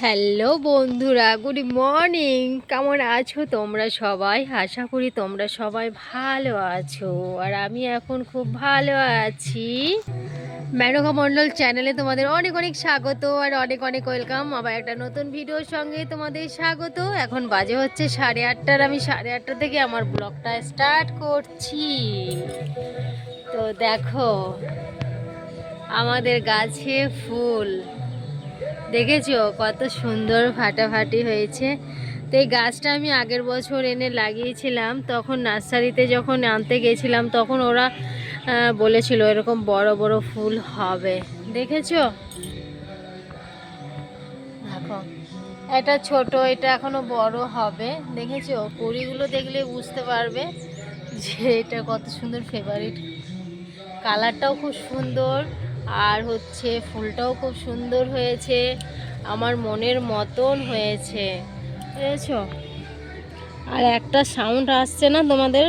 Hello বন্ধুরা, good morning. কেমন আছো তোমরা সবাই? আশা করি তোমরা সবাই ভালো আছো, আর আমি এখন খুব ভালো আছি। মেনকা মণ্ডল চ্যানেলে তোমাদের অনেক অনেক স্বাগত আর অনেক অনেক ওয়েলকাম। আবার একটা নতুন ভিডিওর সঙ্গে তোমাদের স্বাগত। এখন বাজে হচ্ছে 8:30। আমি 8:30 থেকে আমার ব্লগটা স্টার্ট করছি। তো দেখো আমাদের গাছে ফুল দেখেছো কত সুন্দর ফাটাফাটি হয়েছে। তো এই গাছটা আমি আগের বছর এনে লাগিয়েছিলাম, তখন নার্সারিতে যখন আনতে গেছিলাম তখন ওরা বলেছিল এরকম বড় বড় ফুল হবে। দেখেছো, দেখো এটা ছোট, এটা এখনো বড় হবে। দেখেছো কুড়িগুলো দেখলে বুঝতে পারবে যে এটা কত সুন্দর ফেভারিট। কালারটাও খুব সুন্দর, আর হচ্ছে ফুলটাও খুব সুন্দর হয়েছে, আমার মনের মতন হয়েছে, বুঝেছো? আর একটা সাউন্ড আসছে না তোমাদের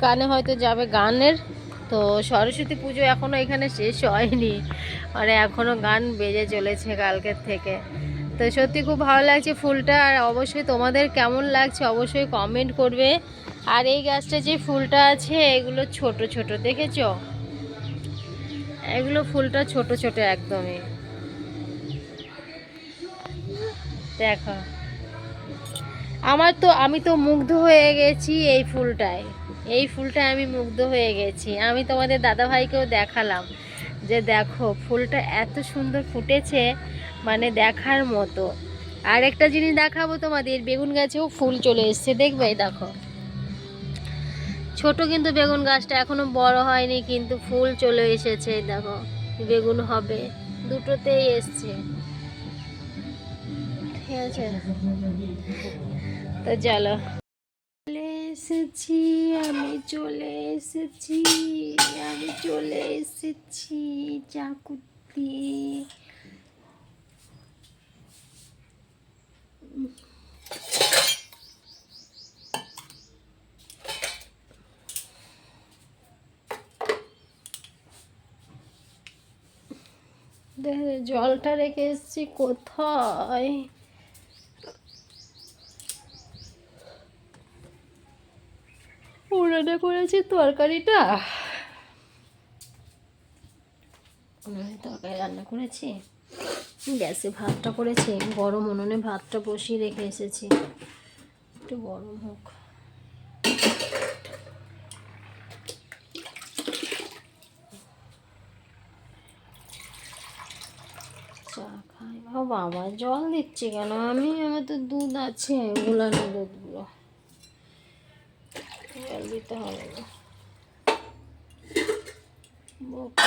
কানে, হয়তো যাবে গানের। তো সরস্বতী পুজো এখনও এখানে শেষ হয়নি, মানে এখনও গান বেজে চলেছে কালকের থেকে। তো সত্যি খুব ভালো লাগছে ফুলটা, আর অবশ্যই তোমাদের কেমন লাগছে অবশ্যই কমেন্ট করবে। আর এই গাছটা যে ফুলটা আছে এগুলো ছোট ছোট, দেখেছো? এগুলো ফুলটা ছোট ছোট একদমই, দেখো। আমি তো মুগ্ধ হয়ে গেছি এই ফুলটায়। এই ফুলটায় আমি মুগ্ধ হয়ে গেছি। আমি তোমাদের দাদাভাইকেও দেখালাম যে দেখো ফুলটা এত সুন্দর ফুটেছে, মানে দেখার মতো। আর একটা জিনিস দেখাবো তোমাদের, বেগুন গাছেও ফুল চলে এসছে, দেখবে? দেখো ছোট কিন্তু বেগুন গাছটা এখনো বড় হয়নি, কিন্তু ফুল চলে এসেছে। দেখো বেগুন হবে, দুটোতেই এসছে, ঠিক আছে? তো চলো, চলে এসেছি, আমি চলে এসেছি, আমি চলে এসেছি চাকুতি। জলটা রেখে এসেছি কোথায়? উনানে করেছি তরকারিটা, উনানে তরকারি রান্না করেছি, গ্যাসে ভাতটা করেছি, গরম উনুনে ভাতটা বসিয়ে রেখে এসেছি, একটু গরম হোক। চা খাই। ও বাবা, জল দিচ্ছি কেন আমি? আমার তো দুধ আছে, গোলানো দুধগুলো জল দিতে হবে না।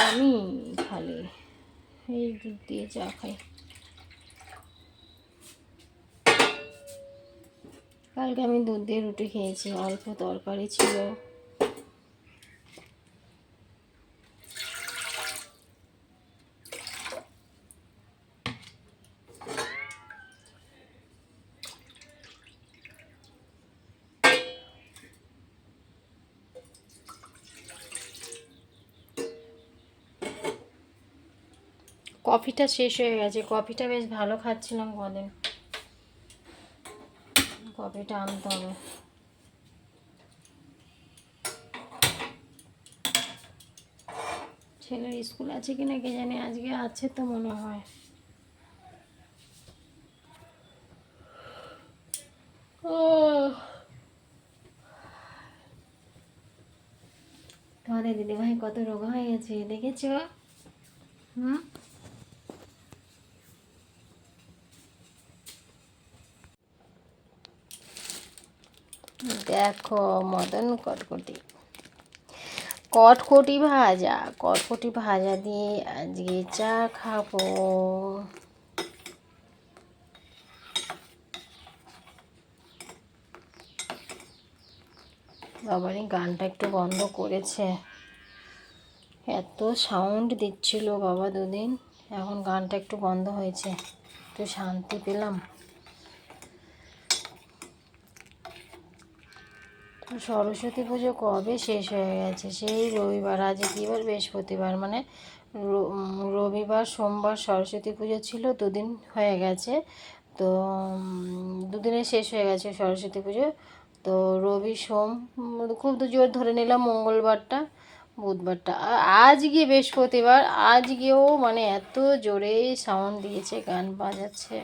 আমি খালি এই দুধ দিয়ে চা খাই। কালকে আমি দুধ দিয়ে রুটি খেয়েছি, অল্প তরকারি ছিল। কফিটা শেষ হয়ে গেছে, কফিটা বেশ ভালো খাচ্ছিলাম কদিন, কফিটা আনতে হবে। ছেলের স্কুল আছে কিনা কে জানে, আজকে আছে তো মনে হয়। ও, তোমাদের দিদিভাই কত রোগা হয়ে গেছে দেখেছ? হুম, দেখো মদন কটকটি, কটকটি ভাজা, কটকটি ভাজা দিয়ে আজকে চা খাবো। বাবারই গানটা একটু বন্ধ করেছে, এত সাউন্ড দিচ্ছিল বাবা দুদিন, এখন গানটা একটু বন্ধ হয়েছে, একটু শান্তি পেলাম। সরস্বতী পুজো কবে শেষ হয়ে গেছে? সেই রবিবার, আজ কি বার? বৃহস্পতিবার, মানে রবিবার সোমবার সরস্বতী পুজো ছিল, দুদিন হয়ে গেছে। তো দুদিনে শেষ হয়ে গেছে সরস্বতী পুজো। তো রবি সোম খুব তো জোর ধরে নিলাম, মঙ্গলবারটা, বুধবারটা, আজকে বৃহস্পতিবার, আজকেও মানে এত জোরে সাউন্ড দিয়েছে, গান বাজাচ্ছে।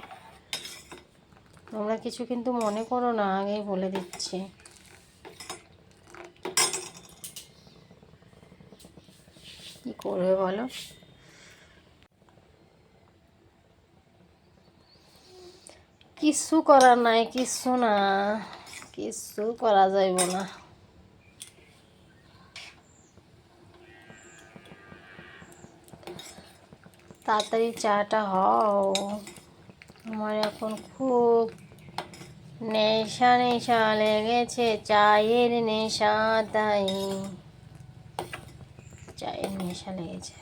তোমরা কিছু কিন্তু মনে করো না, আগেই বলে দিচ্ছি। কি করবে বলো? কিচ্ছু করার নাই, কিচ্ছু না, কিচ্ছু করা যাইব না। তাড়াতাড়ি চাটা হও, আমার এখন খুব নেশা নেশা লেগেছে, চায়ের নেশা, তাই চায়ের নেশা লেগেছে।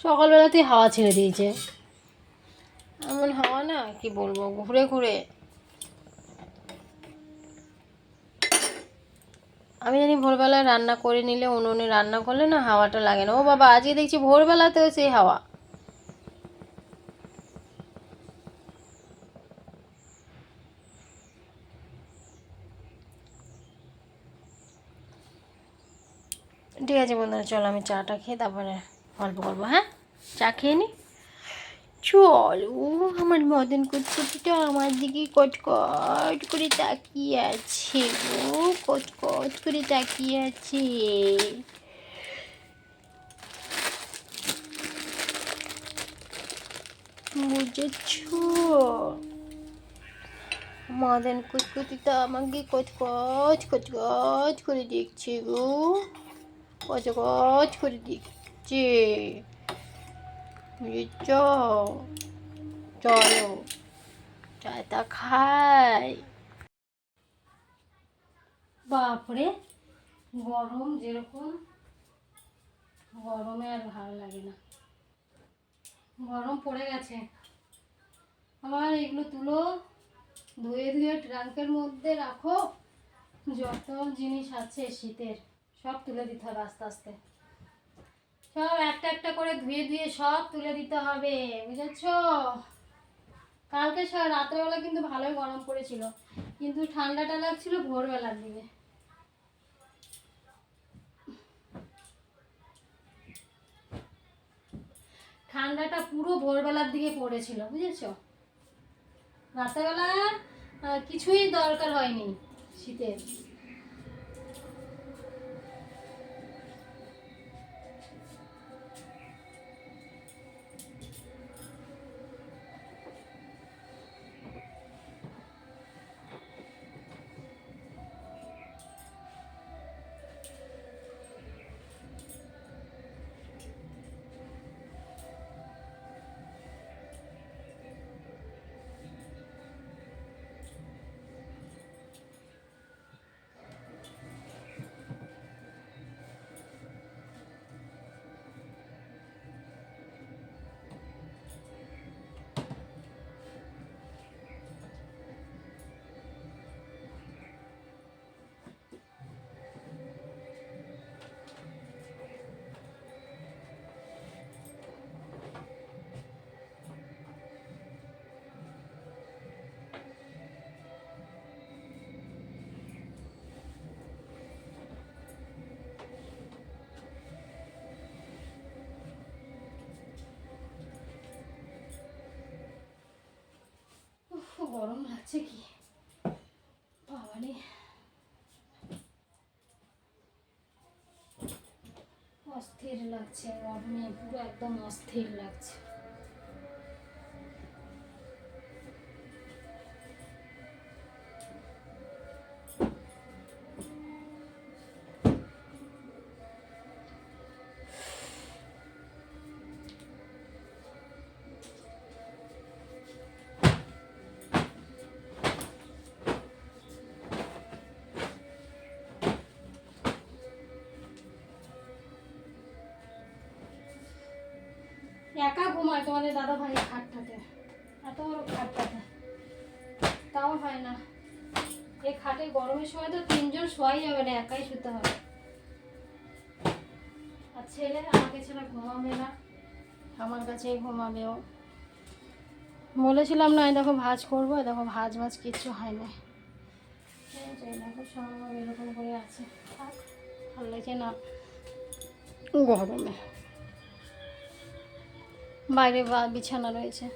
সকালবেলাতেই হাওয়া ছেড়ে দিয়েছে, এমন হাওয়া না কি বলবো, ঘুরে ঘুরে। আমি জানি ভোরবেলায় রান্না করে নিলে, উনুনে রান্না করলে না হাওয়াটা লাগে না। ও বাবা, আজকে দেখছি ভোরবেলাতেও সেই হাওয়া। ঠিক আছে বন্ধুরা, চলো আমি চাটা খেয়ে তারপরে গল্প করবো। হ্যাঁ, চা খেয়ে নি, চল। ও আমার মদন কুটকুটিটা আমার দিকে কটকট করে তাকিয়ে আছে, ও কটকট করে তাকিয়ে আছে। বুঝেছ? মদন কুটকুটিটা আমাকে কচকচ কচকচ করে দেখছে গো, কচকচ করে দেখছে। বুঝেছ? চলো চাটা খাই। বাপরে, গরম যেরকম, গরমে আর ভালো লাগে না, গরম পড়ে গেছে। আবার এগুলো তুলো, ধুয়ে ধুয়ে ট্রাঙ্কের মধ্যে রাখো। যত জিনিস আছে শীতের সব তুলে দিতে হবে আস্তে আস্তে, সব একটা একটা করে ধুয়ে ধুয়ে সব তুলে দিতে হবে, বুঝেছ? কালকে রাত্রেবেলা কিন্তু ভালোই গরম পড়েছিল, কিন্তু ঠান্ডাটা লাগছিল ভোরবেলার দিকে। ঠান্ডাটা পুরো ভোরবেলার দিকে পড়েছিল, বুঝেছো? রাত্রেবেলা কিছুই দরকার হয়নি শীতের। গরম লাগছে কি বাবারে, অস্থির লাগছে, গরমে পুরো একদম অস্থির লাগছে। ঘুমায় তোমাদের দাদা ভাই খাটটাতে, এত বড় খাটটাতে, তাও হয় না। এই খাটে গরমের সময় তো 3 জন শোয়াই যাবে না, একাই শুতে হবে। আর ছেলে আমাকে ছাড়া ঘুমাবে না, আমার কাছেই ঘুমাবে ও। বলেছিলাম না, দেখো ভাজ করবো, দেখো ভাজ কিচ্ছু হয় না। দেখো সব এরকম করে আছে, থাক, ভালো লাগছে না গরমে। বাইরে বিছানা রয়েছে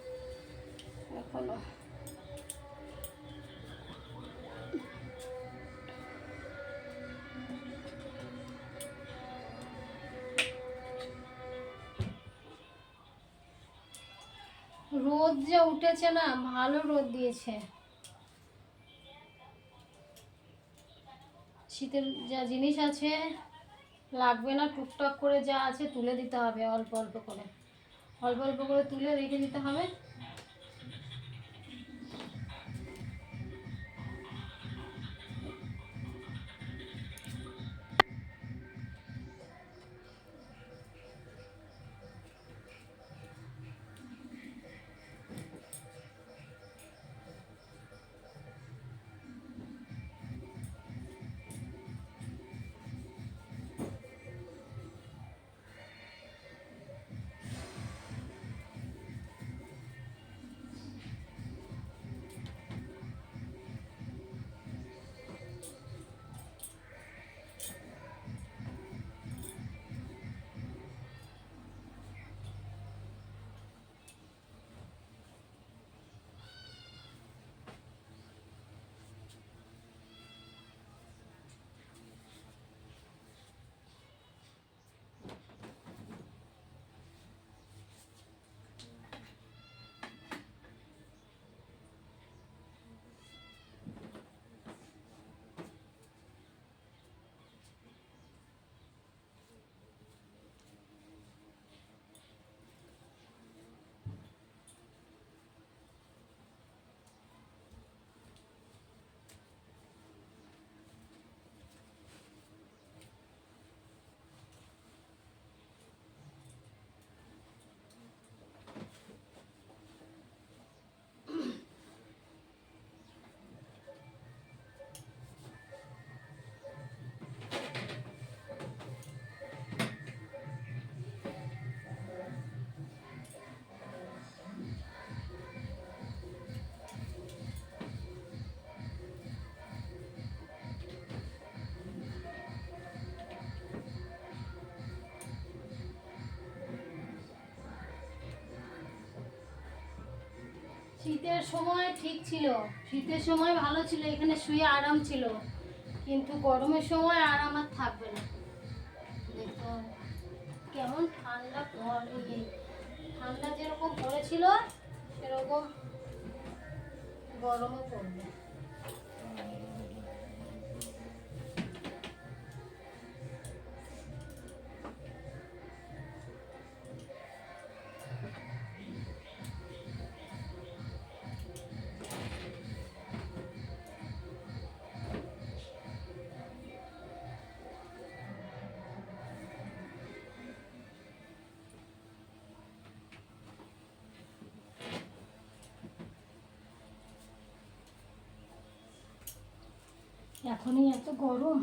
এখনো। রোদ যা উঠেছে না, ভালো রোদ দিয়েছে। শীতের যা জিনিস আছে লাগবে না, টুকটাক করে যা আছে তুলে দিতে হবে, অল্প অল্প করে, অল্প অল্প করে তুলে রেখে দিতে হবে। শীতের সময় ঠিক ছিল, শীতের সময় ভালো ছিল, এখানে শুয়ে আরাম ছিল, কিন্তু গরমের সময় আরাম আর থাকবে না। দেখো কেমন ঠান্ডা পড়ে, ঠান্ডা যেরকম পড়েছিল সেরকম গরমও পড়বে। এখনই এত গরম।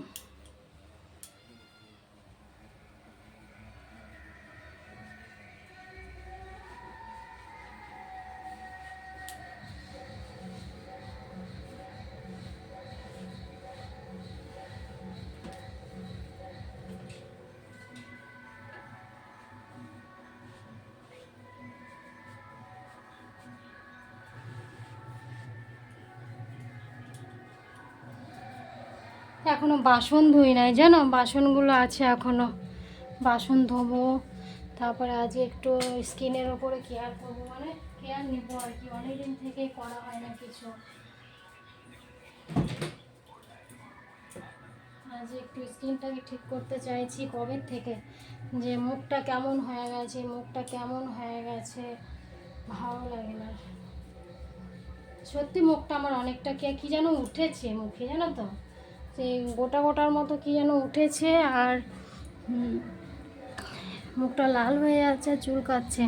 এখনো বাসন ধুই নাই জানো, বাসনগুলো আছে এখনো, বাসন ধোবো। তারপরে আজ একটু স্কিনের ওপরে কেয়ার করবো, মানে কেয়ার নেবো আর কি, অনেকদিন থেকেই করা হয় না কিছু। আজ একটু স্কিনটাকে ঠিক করতে চাইছি কবে থেকে, যে মুখটা কেমন হয়ে গেছে, মুখটা কেমন হয়ে গেছে, ভালো লাগে না সত্যি। মুখটা আমার অনেকটা কি যেন উঠেছে মুখে, জানো তো, সেই গোটা গোটার মতো কি যেন উঠেছে, আর মুখটা লাল হয়ে যাচ্ছে, চুলকাচ্ছে।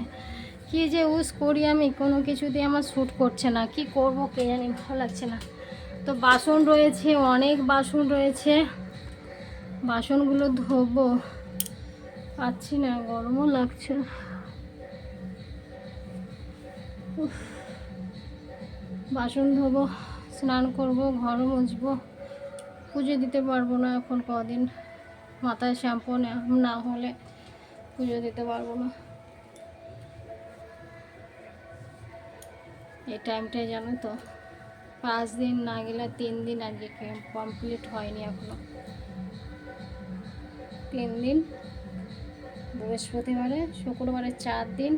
কি যে ইউজ করি আমি, কোনো কিছুতে আমার শ্যুট করছে না, কি করব কে জানি, ভালো লাগছে না। তো বাসন রয়েছে, অনেক বাসন রয়েছে, বাসনগুলো ধোবো, পাচ্ছি না, গরমও লাগছে। উফ, বাসন ধোবো, স্নান করব, ঘরও মুছবো, পুজো দিতে পারবো না এখন কদিন, মাথায় শ্যাম্পু না হলে পুজো দিতে পারবো না। এই টাইমটায় জানো তো, 5 দিন না গেলে 3 দিন আজকে কমপ্লিট হয়নি এখনো। 3 দিন, বৃহস্পতিবারে, শুক্রবারে 4 দিন,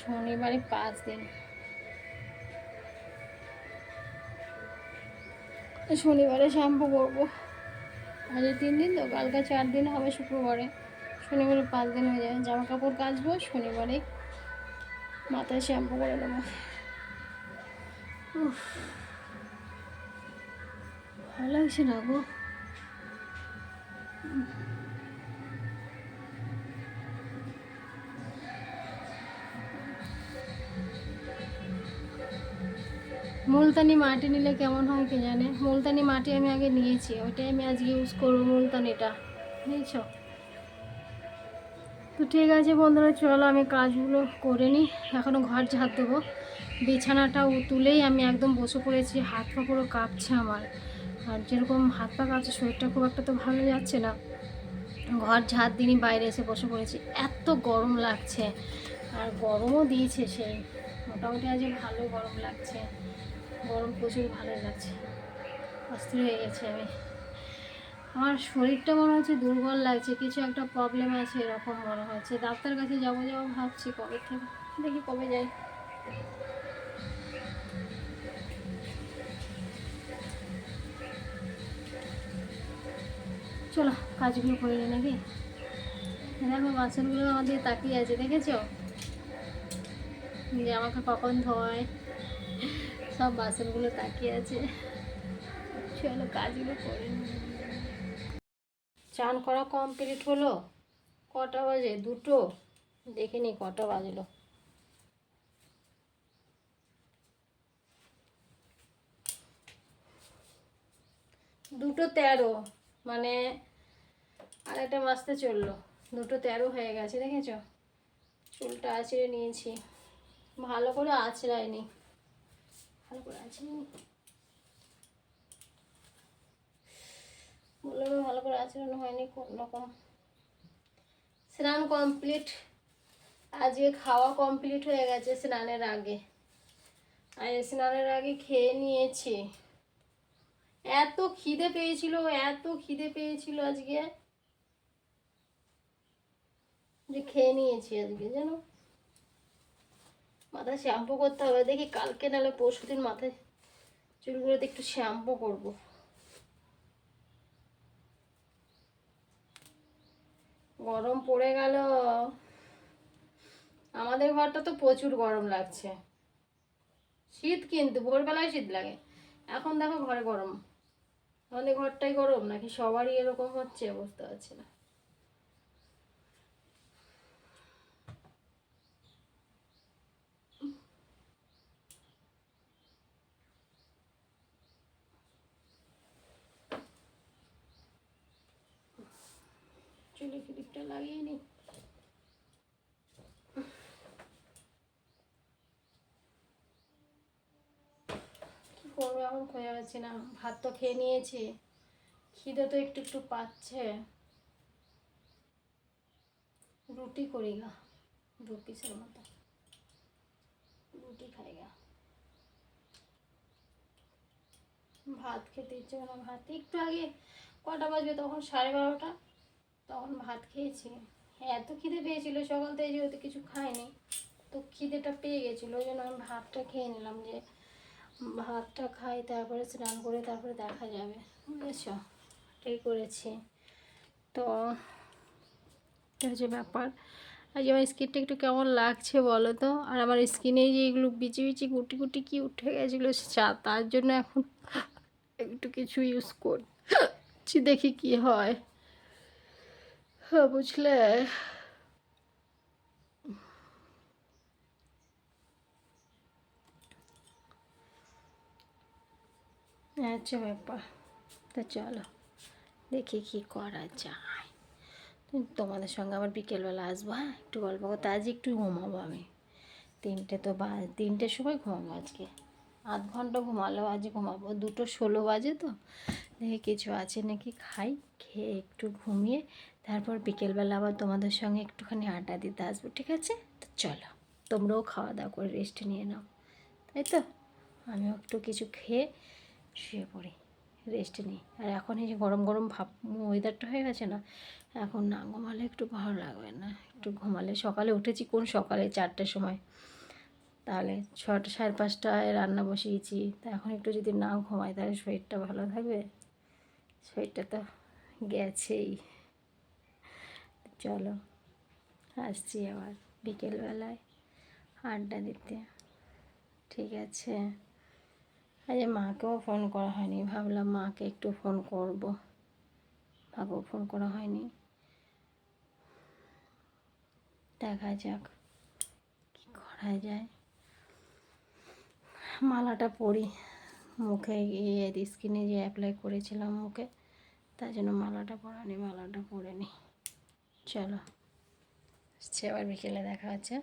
শনিবারে 5 দিন। শনিবারে শ্যাম্পু করবো, আজ 3 দিন তো, কালকে 4 দিন হবে, শুক্রবারে, শনিবারে 5 দিন হয়ে যাবে। জামা কাপড় কাচবো, শনিবারে মাথায় শ্যাম্পু করে নেবো। উফ, ভালো লাগছে না গো। মুলতানি মাটি নিলে কেমন হয় কে জানে। মুলতানি মাটি আমি আগে নিয়েছি, ওইটাই আমি আজকে ইউজ করবো, মুলতানিটা, বুঝেছ। তো ঠিক আছে বন্ধুরা, চলো আমি কাজগুলো করে নিই, এখনও ঘর ঝাড় দেবো। বিছানাটা তুলেই আমি একদম বসে পড়েছি, হাত পা পুরো কাঁপছে আমার। আর যেরকম হাত পা কাঁপছে, শরীরটা খুব একটা তো ভালো যাচ্ছে না। ঘর ঝাড় দিনই বাইরে এসে বসে পড়েছি, এত গরম লাগছে, আর গরমও দিয়েছে সেই, মোটামুটি আজ ভালো গরম লাগছে, গরম প্রচুর ভালো লাগছে। অস্থির হয়ে গেছে আমি, আমার শরীরটা মনে হচ্ছে দুর্বল লাগছে, কিছু একটা প্রবলেম আছে এরকম মনে হচ্ছে। ডাক্তার কাছে যাবো যাবো ভাবছি কবে থেকে, দেখি কবে যাই। চলো কাজগুলো করে নিই নাকি। দেখো বাসনগুলো আমাদের তাকিয়ে আছে, দেখেছো, যে আমাকে কখন ধোয়, সব বাসনগুলো তাকিয়ে আছে। চলো কাজগুলো করে নিই। চান করা কমপ্লিট হলো, কটা বাজে, 2টো, দেখিনি কটা বাজলো। 2:13, মানে আড়াইটা বাজতে চললো, 2:13 হয়ে গেছে, দেখেছো। চুলটা আঁচড়ে নিয়েছি, ভালো করে আঁচড়াইনি, ভালো করে আঁচড়াইনি, বললাম ভালো করে আঁচড়ানো হয়নি কোন রকম। স্নান কমপ্লিট, আজকে খাওয়া কমপ্লিট হয়ে গেছে স্নানের আগে, আর স্নানের আগে খেয়ে নিয়েছি। এত খিদে পেয়েছিল, এত খিদে পেয়েছিল আজকে, যে খেয়ে নিয়েছি আজকে, জানো। মাথায় শ্যাম্পু করতে হবে, দেখি কালকে নাহলে পরশুদিন মাথায় চুলগুলোতে একটু শ্যাম্পু করব। গরম পড়ে গেল, আমাদের ঘরটা তো প্রচুর গরম লাগছে। শীত কিন্তু ভোরবেলায় শীত লাগে, এখন দেখো ঘরে গরম। আমাদের ঘরটাই গরম নাকি সবারই এরকম হচ্ছে, বুঝতে পারছি না। চুলে ক্লিপটা লাগিয়ে নি। কি করবো এখন খুঁজে পাচ্ছি না। ভাত তো খেয়ে নিয়েছি, খিদে তো একটু একটু পাচ্ছে। রুটি করি গা, 2 পিসের মতো রুটি খাই গা। ভাত খেতে ইচ্ছে করে না, ভাত একটু আগে, কটা বাজবে তখন, 12:30, তখন ভাত খেয়েছি। এত খিদে পেয়েছিল সকাল থেকে, যেহেতু কিছু খাইনি, তো খিদেটা পেয়ে গেছিলো, ওই জন্য আমি ভাতটা খেয়ে নিলাম, যে ভাতটা খাই তারপরে স্নান করে তারপরে দেখা যাবে, বুঝেছ, এটাই করেছি। তো এটা হচ্ছে ব্যাপার। আজ আমার স্কিনটা একটু কেমন লাগছে বলো তো, আর আমার স্কিনে যে এগুলো বিচি বিচি গুটি গুটি কি উঠে গেছিলো, তার জন্য এখন একটু কিছু ইউজ করছি, দেখি কি হয়, হ্যাঁ বুঝলে। আচ্ছা ব্যাপার। তো চলো দেখি কি করা যায়। তোমাদের সঙ্গে আবার বিকেলবেলা আসবো, হ্যাঁ, একটু গল্প করতে। আজ একটু ঘুমাবো আমি, 3টে তো 3টের সময় ঘুমাবো আজকে। 8 ঘন্টা ঘুমালেও আজ ঘুমাবো, 2:16 বাজে তো। দেখি কিছু আছে নাকি খাই, খেয়ে একটু ঘুমিয়ে তারপর বিকেলবেলা আবার তোমাদের সঙ্গে একটুখানি আড্ডা দিতে আসবো, ঠিক আছে? তো চলো, তোমরাও খাওয়া দাওয়া করে রেস্ট নিয়ে নাও, তাই তো? আমিও একটু কিছু খেয়ে শুয়ে পড়ি, রেস্ট নিই। আর এখন এই যে গরম গরম ভাব ওয়েদারটা হয়ে গেছে না, এখন না ঘুমালে একটু ভালো লাগবে না, একটু ঘুমালে। সকালে উঠেছি কোন সকালে 4টের সময়, তাহলে 6টা 5:30টায় রান্না বসিয়েছি। তা এখন একটু যদি না ঘুমাই তাহলে শরীরটা ভালো থাকবে? শরীরটা তো গেছেই। চলো, আসছি আবার বিকেলবেলায় আড্ডা দিতে, ঠিক আছে? আজ মাকেও ফোন করা হয়নি, ভাবলাম মাকে একটু ফোন করব, মাকেও ফোন করা হয়নি। দেখা যাক কী করা যায়। মালাটা পরি, মুখে গিয়ে স্কিনে যে অ্যাপ্লাই করেছিলাম মুখে, তার জন্য মালাটা পরানি, মালাটা পরে নিই। চলো, সে আবার বিকেলে দেখা হচ্ছে।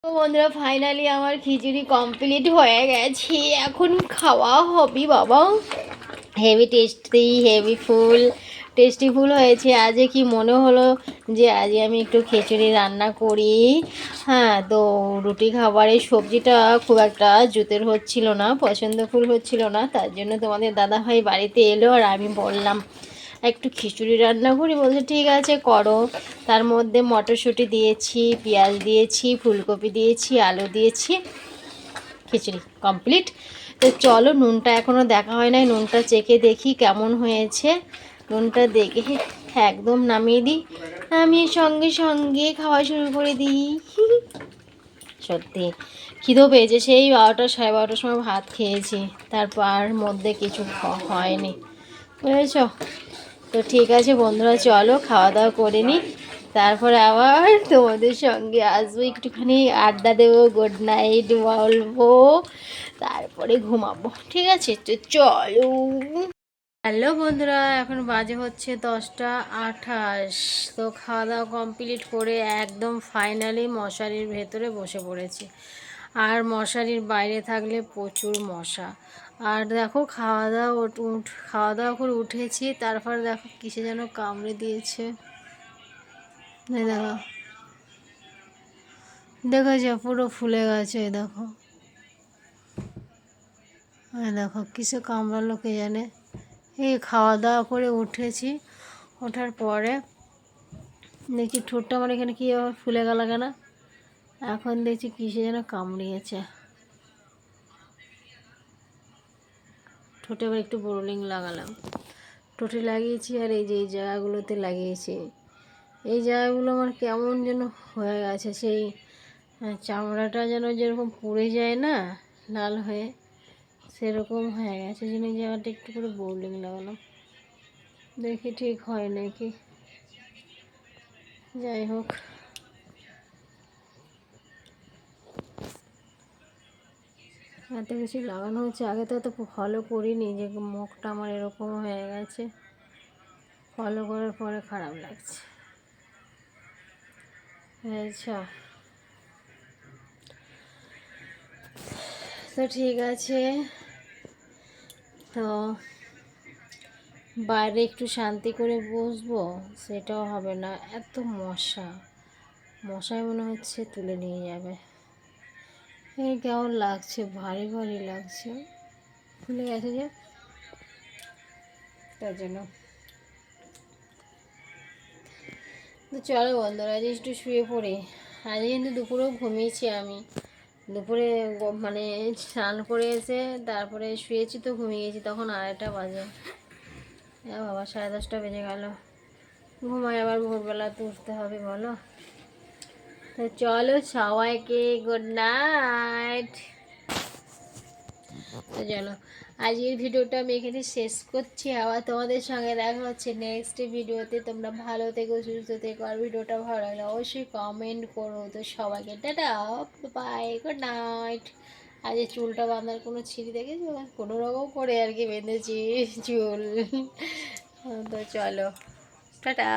তো বন্ধুরা ফাইনালি আমার খিচুড়ি কমপ্লিট হয়ে গেছে, এখন খাওয়া হবে বাবা। হেভি টেস্টি, হেভি ফুল, টেস্টি ফুল হয়েছে। আজকে কি মনে হলো যে আজকে আমি একটু খিচুড়ি রান্না করি। হ্যাঁ, তো রুটি খাবারের সবজিটা খুব একটা জুতের হচ্ছিল না, পছন্দফুল হচ্ছিল না, তার জন্য তোমাদের দাদাভাই বাড়িতে এলো আর আমি বললাম একটু খিচুড়ি রান্না করি। বলছে ঠিক আছে করো। তার মধ্যে মটরশুঁটি দিয়েছি, পেঁয়াজ দিয়েছি, ফুলকপি দিয়েছি, আলু দিয়েছি, খিচুড়ি কমপ্লিট। তো চলো, নুনটা এখনও দেখা হয় নাই, নুনটা চেখে দেখি কেমন হয়েছে। নুনটা দেখে একদম নামিয়ে দিই, আমি সঙ্গে সঙ্গে খাওয়া শুরু করে দিই। সত্যি খিদেও পেয়েছে, সেই 12টা সাড়ে 12টার সময় ভাত খেয়েছি, তারপর মধ্যে কিছু হয়নি, বুঝেছ। তো ঠিক আছে বন্ধুরা, চলো খাওয়া দাওয়া করে নিই, তারপরে আবার তোমাদের সঙ্গে আসবো, একটুখানি আড্ডা দেবো, গুড নাইট বলবো, তারপরে ঘুমাবো। ঠিক আছে, তো চলো। হ্যালো বন্ধুরা, এখন বাজে হচ্ছে 10টা 28। তো খাওয়া দাওয়া কমপ্লিট করে একদম ফাইনালি মশারির ভেতরে বসে পড়েছি। আর মশারির বাইরে থাকলে প্রচুর মশা। আর দেখো খাওয়া দাওয়া করে উঠেছি, তারপর দেখো কিসে যেন কামড়ে দিয়েছে। দেখো দেখো যে পুরো ফুলে গেছে, দেখো দেখো কিসে কামড়ালো কে জানে। এই খাওয়া দাওয়া করে উঠেছি, ওঠার পরে দেখছি ঠোঁটটা আমার এখানে কী আবার ফুলে গেল কেন, এখন দেখছি কিসে যেন কামড়িয়েছে। ঠোঁটে আবার একটু বোরলিং লাগালাম, ঠোঁটে লাগিয়েছি, আর এই যে এই জায়গাগুলোতে লাগিয়েছি, এই জায়গাগুলো আমার কেমন যেন হয়ে গেছে, সেই চামড়াটা যেন যেরকম পুড়ে যায় না লাল হয়ে, সেরকম হয়ে গেছে। যেন এই জায়গাটা একটু করে বোরলিং লাগালাম, দেখি ঠিক হয় নাকি। যাই হোক, এত কিছু লাগানো হচ্ছে, আগে তো এত ফলো করিনি যে মুখটা আমার এরকম হয়ে গেছে। ফলো করার পরে খারাপ লাগছে। আচ্ছা, তো ঠিক আছে, তো বাইরে একটু শান্তি করে বসবো, সেটাও হবে না, এত মশায় মনে হচ্ছে তুলে নিয়ে যাবে। এই কেমন লাগছে, ভারী ভারী লাগছে, খুলে গেছে যে, তার জন্য। তো চলো বন্ধুরা, আজ একটু শুয়ে পড়ি। আজ কিন্তু দুপুরেও ঘুমিয়েছি আমি, দুপুরে মানে স্নান করে এসে তারপরে শুয়েছি, তো ঘুমিয়ে গেছি, তখন 2:30 বাজে। বাবা 10:30 বেজে গেল, ঘুমাই, আবার ভোরবেলা তো উঠতে হবে বলো। তো চলো সবাইকে গুড নাইট। তো চলো, আজকের ভিডিওটা আমি এখানে শেষ করছি, আবার তোমাদের সঙ্গে দেখা হচ্ছে নেক্সট ভিডিওতে। তোমরা ভালো থেকো, সুস্থ থেকো, আর ভিডিওটা ভালো লাগলে অবশ্যই কমেন্ট করো। তো সবাইকে টাটা, বাই, গুড নাইট। আজ চুলটা বাঁধার কোনো ছিঁড়ি দেখেছি, কোনো রকম করে আর কি বেঁধেছি চুল। তো চলো টাটা।